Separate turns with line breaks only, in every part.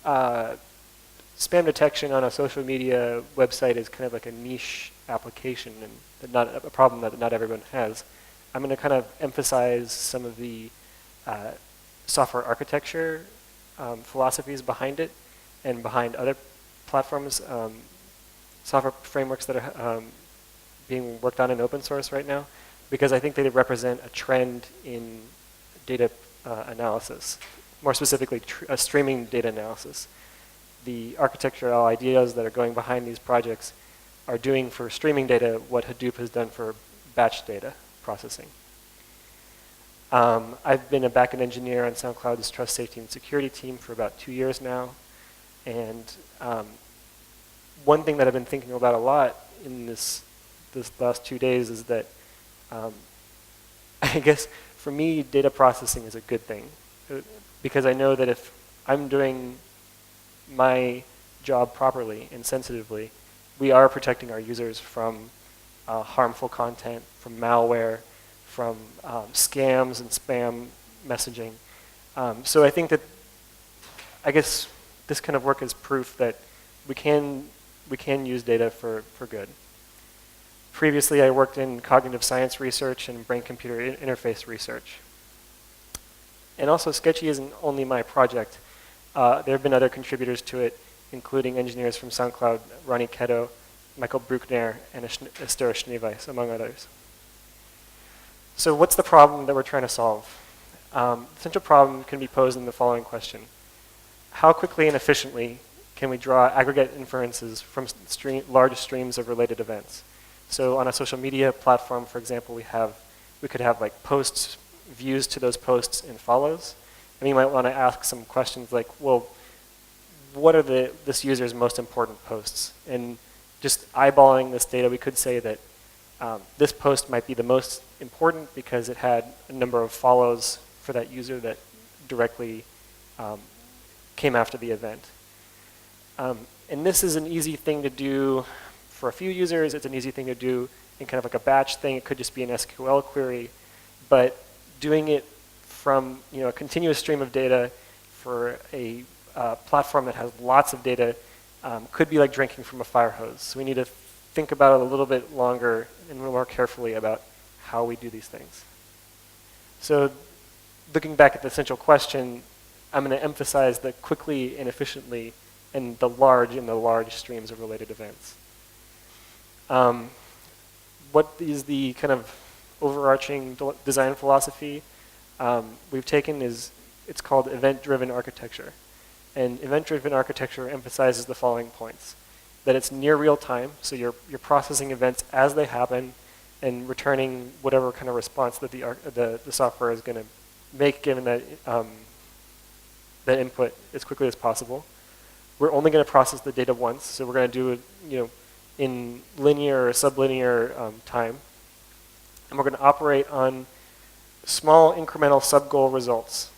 spam detection on a social media website is kind of like a niche application and not a problem that not everyone has. I'm going to kind of emphasize some of the software architecture philosophies behind it and behind other platforms, software frameworks that are being worked on in open source right now, because I think they represent a trend in data analysis, more specifically streaming data analysis. The architectural ideas that are going behind these projects are doing for streaming data what Hadoop has done for batch data processing. I've been a backend engineer on SoundCloud's trust, safety, and security team for about 2 years now. And one thing that I've been thinking about a lot in this last 2 days is that I guess for me, data processing is a good thing. Because I know that if I'm doing my job properly and sensitively, we are protecting our users from harmful content, from malware, from scams and spam messaging. So I think that, I guess this kind of work is proof that we can use data for good. Previously, I worked in cognitive science research and brain-computer interface research. And also, Sketchy isn't only my project. There have been other contributors to it, including engineers from SoundCloud, Ronnie Keto, Michael Bruckner, and Esther Schneeweiss, among others. So what's the problem that we're trying to solve? The central problem can be posed in the following question. How quickly and efficiently can we draw aggregate inferences from large streams of related events? So on a social media platform, for example, we could have like posts, views to those posts, and follows. And you might want to ask some questions like, well, what are this user's most important posts? And just eyeballing this data, we could say that this post might be the most important because it had a number of follows for that user that directly came after the event. And this is an easy thing to do for a few users. It's an easy thing to do in kind of like a batch thing. It could just be an SQL query. But doing it from a continuous stream of data for a platform that has lots of data could be like drinking from a fire hose. So we need to think about it a little bit longer and a little more carefully about how we do these things. So looking back at the central question, I'm going to emphasize the quickly and efficiently and the large streams of related events. What is the kind of overarching design philosophy we've taken it's called EventDriven Architecture. And EventDriven Architecture emphasizes the following points. That it's near real time, so you're processing events as they happen and returning whatever kind of response that the software is going to make given that input as quickly as possible. We're only going to process the data once, so we're going to do it in linear or sublinear time. And we're going to operate on small incremental sub-goal results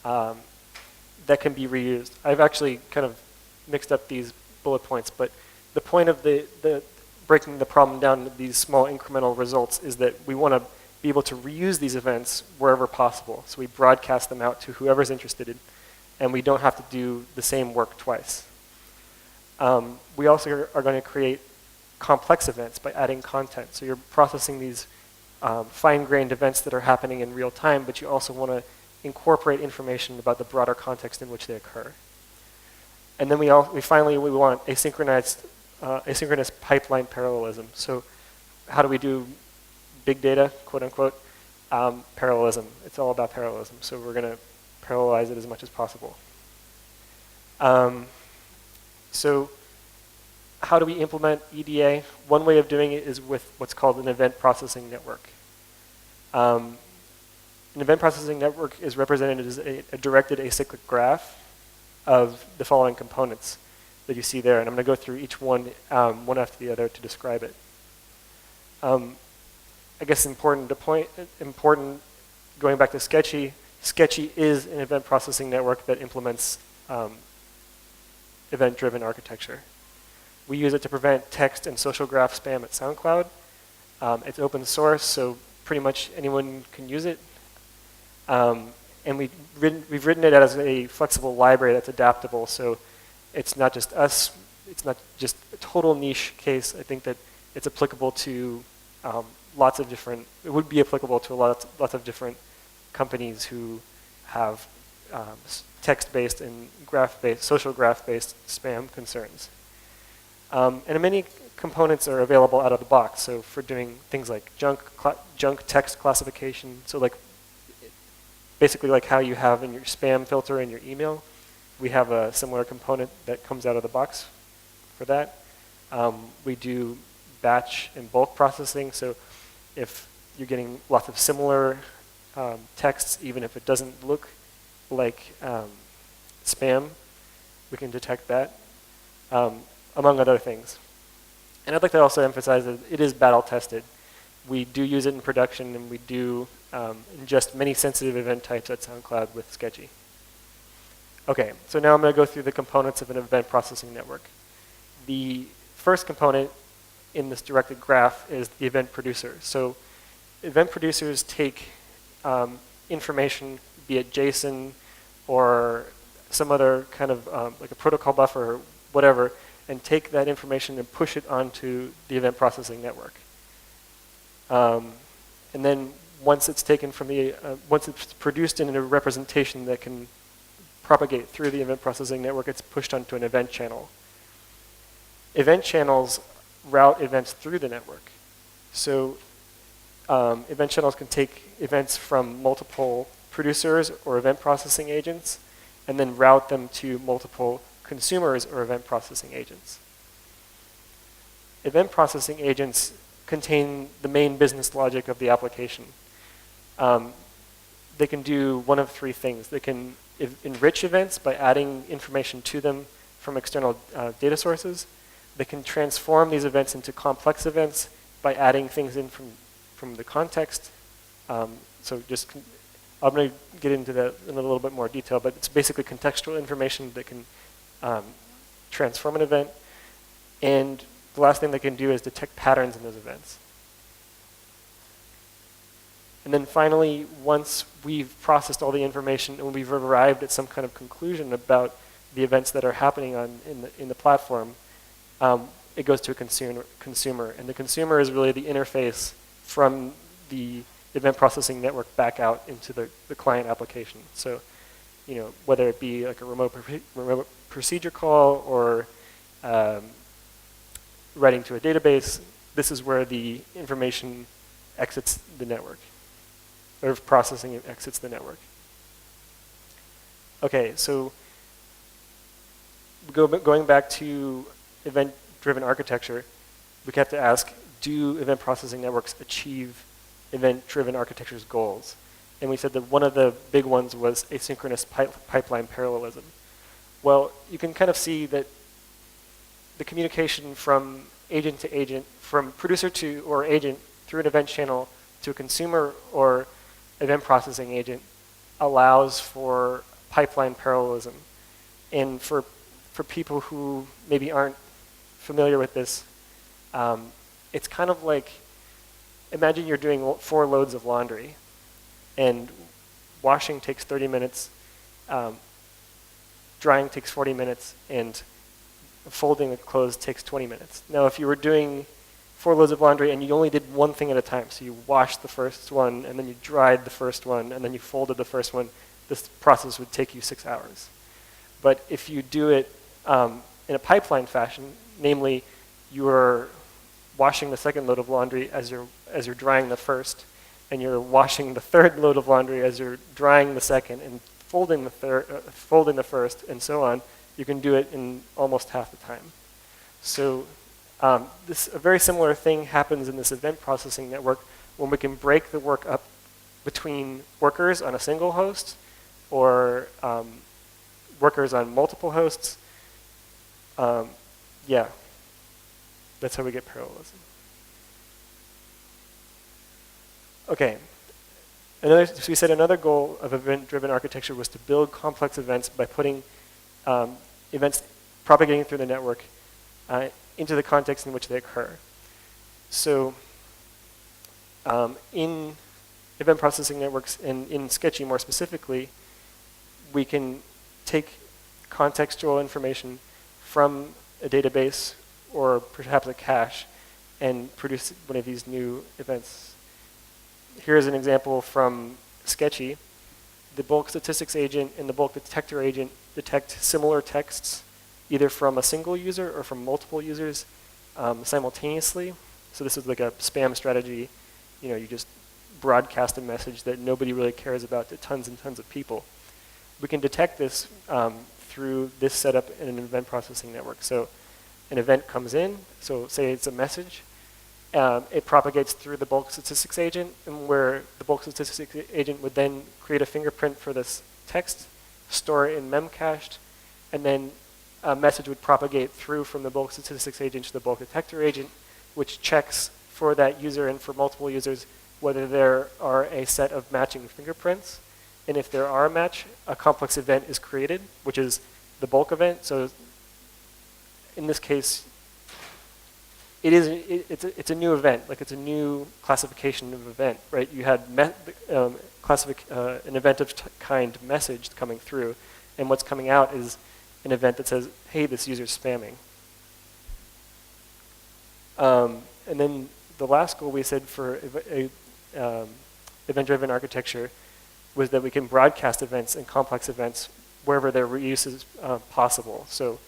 that can be reused. I've actually kind of mixed up these bullet points, but the point of the breaking the problem down into these small incremental results is that we want to be able to reuse these events wherever possible. So we broadcast them out to whoever's interested in, and we don't have to do the same work twice. We also are going to create complex events by adding content. So you're processing these fine-grained events that are happening in real time, but you also want to incorporate information about the broader context in which they occur. And then finally we want asynchronous pipeline parallelism. So how do we do big data, quote unquote? Parallelism. It's all about parallelism. So we're going to parallelize it as much as possible. So how do we implement EDA? One way of doing it is with what's called an event processing network. An event processing network is represented as a directed acyclic graph of the following components that you see there. And I'm going to go through each one, one after the other to describe it. I guess important going back to Sketchy, Sketchy is an event processing network that implements event-driven architecture. We use it to prevent text and social graph spam at SoundCloud. It's open source, so pretty much anyone can use it. And And we've written it as a flexible library that's adaptable, so it's not just us, it's not just a total niche case. I think that it's applicable to lots of different, it would be applicable to lots of different companies who have text-based and graph-based, social graph-based spam concerns. And many components are available out of the box. So for doing things like junk text classification, so like basically like how you have in your spam filter in your email, we have a similar component that comes out of the box for that. We do batch and bulk processing. So if you're getting lots of similar texts, even if it doesn't look like spam, we can detect that, among other things. And I'd like to also emphasize that it is battle tested. We do use it in production, and we do ingest many sensitive event types at SoundCloud with Sketchy. Okay, so now I'm going to go through the components of an event processing network. The first component in this directed graph is the event producer. So event producers take information, be it JSON or some other kind of like a protocol buffer or whatever, and take that information and push it onto the event processing network. And then once it's taken from the, once it's produced in a representation that can propagate through the event processing network, it's pushed onto an event channel. Event channels route events through the network. So event channels can take events from multiple producers or event processing agents and then route them to multiple consumers or event processing agents. Event processing agents contain the main business logic of the application. They can do one of three things. They can enrich events by adding information to them from external data sources. They can transform these events into complex events by adding things in from the context. So just, I'm going to get into that in a little bit more detail, but it's basically contextual information that can transform an event. And the last thing they can do is detect patterns in those events. And then finally, once we've processed all the information and we've arrived at some kind of conclusion about the events that are happening in the platform, it goes to a consumer. And the consumer is really the interface from the event processing network back out into the client application. So, you know, whether it be like a remote procedure call or writing to a database, this is where the information exits the network, or processing exits the network. Okay, so going back to event-driven architecture, we have to ask, do event processing networks achieve event-driven architecture's goals? And we said that one of the big ones was asynchronous pipeline parallelism. Well, you can kind of see that the communication from agent to agent, from producer to or agent through an event channel to a consumer or event processing agent allows for pipeline parallelism. And for people who maybe aren't familiar with this, it's kind of like, imagine you're doing 4 loads of laundry, and washing takes 30 minutes, drying takes 40 minutes, and folding the clothes takes 20 minutes. Now, if you were doing 4 loads of laundry and you only did one thing at a time, so you washed the first one, and then you dried the first one, and then you folded the first one, this process would take you 6 hours. But if you do it in a pipeline fashion, namely, you're washing the second load of laundry as you're drying the first, and you're washing the third load of laundry as you're drying the second, and folding the first, and so on, you can do it in almost half the time. So a very similar thing happens in this event processing network when we can break the work up between workers on a single host or workers on multiple hosts. Yeah, that's how we get parallelism. Okay, so we said another goal of event-driven architecture was to build complex events by putting events propagating through the network into the context in which they occur. So in event processing networks, and in Sketchy more specifically, we can take contextual information from a database or perhaps a cache and produce one of these new events. Here's an example from Sketchy. The bulk statistics agent and the bulk detector agent detect similar texts either from a single user or from multiple users simultaneously. So this is like a spam strategy. You know, you just broadcast a message that nobody really cares about to tons and tons of people. We can detect this through this setup in an event processing network. So an event comes in, so say it's a message. It propagates through the bulk statistics agent, and where the bulk statistics agent would then create a fingerprint for this text, store it in memcached, and then a message would propagate through from the bulk statistics agent to the bulk detector agent, which checks for that user and for multiple users whether there are a set of matching fingerprints. And if there are a match, a complex event is created, which is the bulk event. So in this case, it's a new event, like it's a new classification of event, right? You had an event of kind message coming through, and what's coming out is an event that says, hey, this user's spamming. And then the last goal we said for event-driven architecture was that we can broadcast events and complex events wherever their reuse is possible. So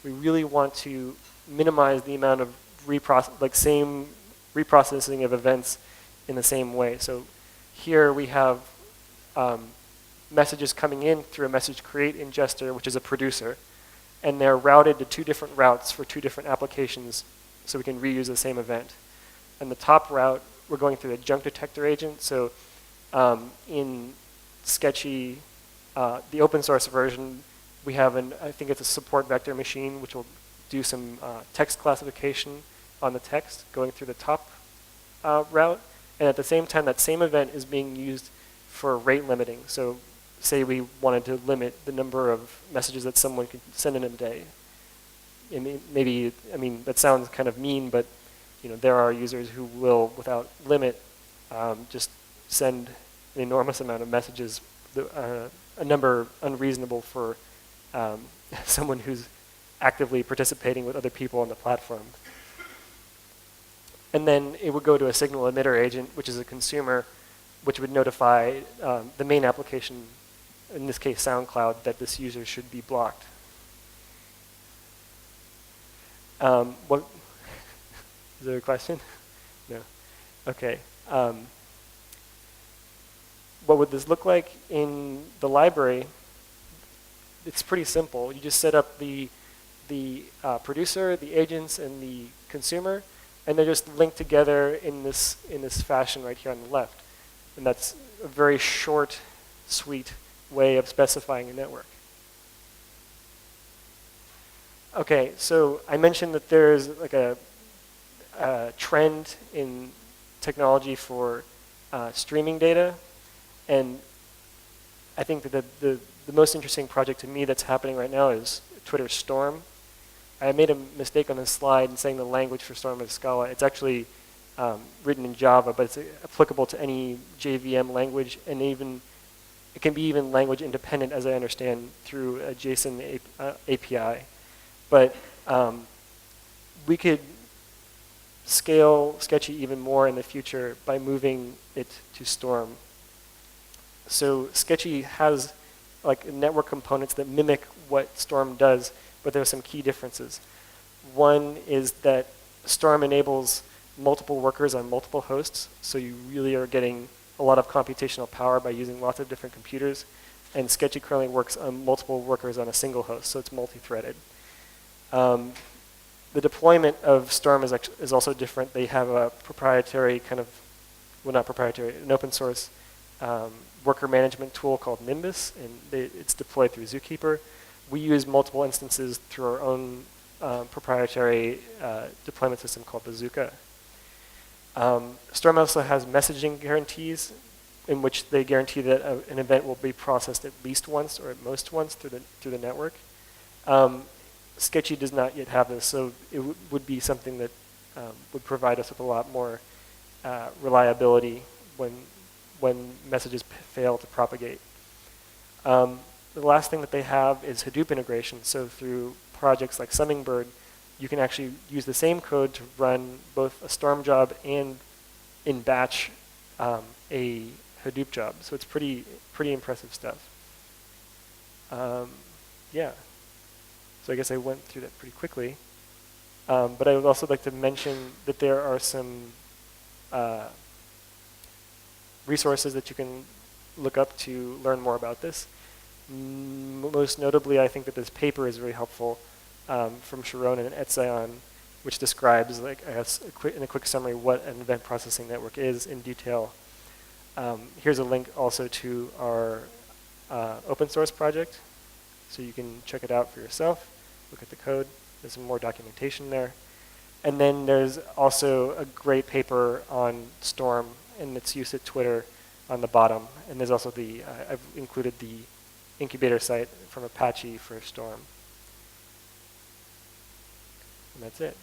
we really want to minimize the amount of reprocessing of events in the same way. So here we have messages coming in through a message create ingester, which is a producer, and they're routed to two different routes for two different applications so we can reuse the same event. And the top route, we're going through the junk detector agent. So in Sketchy, the open source version, we have I think it's a support vector machine, which will do some text classification on the text going through the top route. And at the same time, that same event is being used for rate limiting. So say we wanted to limit the number of messages that someone could send in a day. Maybe, I mean, that sounds kind of mean, but there are users who will, without limit, just send an enormous amount of messages, a number unreasonable for someone who's actively participating with other people on the platform. And then it would go to a signal emitter agent, which is a consumer, which would notify the main application, in this case SoundCloud, that this user should be blocked. Is there a question? No. Okay. What would this look like in the library? It's pretty simple. You just set up the producer, the agents, and the consumer, and they're just linked together in this fashion right here on the left. And that's a very short, sweet way of specifying a network. Okay, so I mentioned that there's like a trend in technology for streaming data, and I think that the most interesting project to me that's happening right now is Twitter Storm. I made a mistake on this slide in saying the language for Storm is Scala. It's actually written in Java, but it's applicable to any JVM language, and it can be even language independent, as I understand, through a JSON API. But we could scale Sketchy even more in the future by moving it to Storm. So Sketchy has like network components that mimic what Storm does, but there are some key differences. One is that Storm enables multiple workers on multiple hosts, so you really are getting a lot of computational power by using lots of different computers. And Sketchy currently works on multiple workers on a single host, so it's multi-threaded. The deployment of Storm is also different. They have a proprietary an open source worker management tool called Nimbus, and it's deployed through Zookeeper. We use multiple instances through our own proprietary deployment system called Bazooka. Storm also has messaging guarantees in which they guarantee that an event will be processed at least once or at most once through the network. Sketchy does not yet have this, so it would be something that would provide us with a lot more reliability when messages fail to propagate. the last thing that they have is Hadoop integration. So through projects like Hummingbird, you can actually use the same code to run both a Storm job and in batch a Hadoop job. So it's pretty impressive stuff. Yeah. So I guess I went through that pretty quickly. But I would also like to mention that there are some resources that you can look up to learn more about this. Most notably, I think that this paper is very helpful from Sharon and Etzion, which describes, like, I guess, in a quick summary, what an event processing network is in detail. Here's a link also to our open source project, so you can check it out for yourself, look at the code. There's some more documentation there. And then there's also a great paper on Storm and its use at Twitter on the bottom. And there's also the, I've included the incubator site from Apache for Storm. And that's it.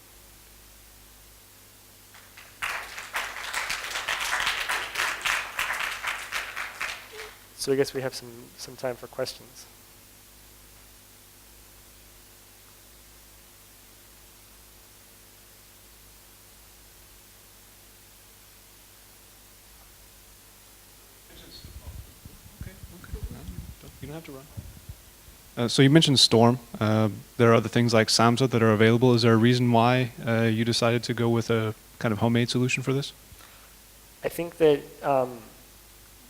So I guess we have some time for questions.
You don't have to run. So you mentioned Storm. There are other things like Samza that are available. Is there a reason why you decided to go with a kind of homemade solution for this?
I think that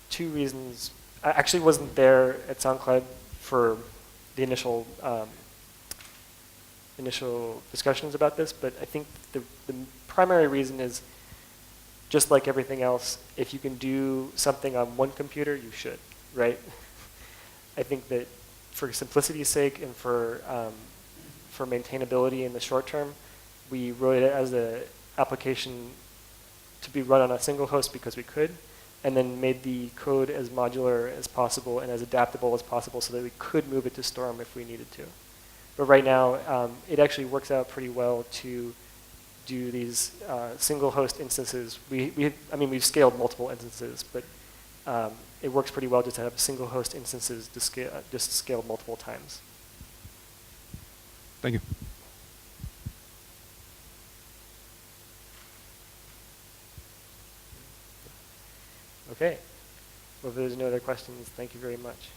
two reasons. I actually wasn't there at SoundCloud for the initial discussions about this, but I think the primary reason is, just like everything else, if you can do something on one computer, you should, right? I think that for simplicity's sake and for maintainability in the short term, we wrote it as an application to be run on a single host because we could, and then made the code as modular as possible and as adaptable as possible so that we could move it to Storm if we needed to. But right now, it actually works out pretty well to do these single host instances. I mean, we've scaled multiple instances, but it works pretty well just to have single host instances just scaled multiple times.
Thank you.
Okay. Well, if there's no other questions, thank you very much.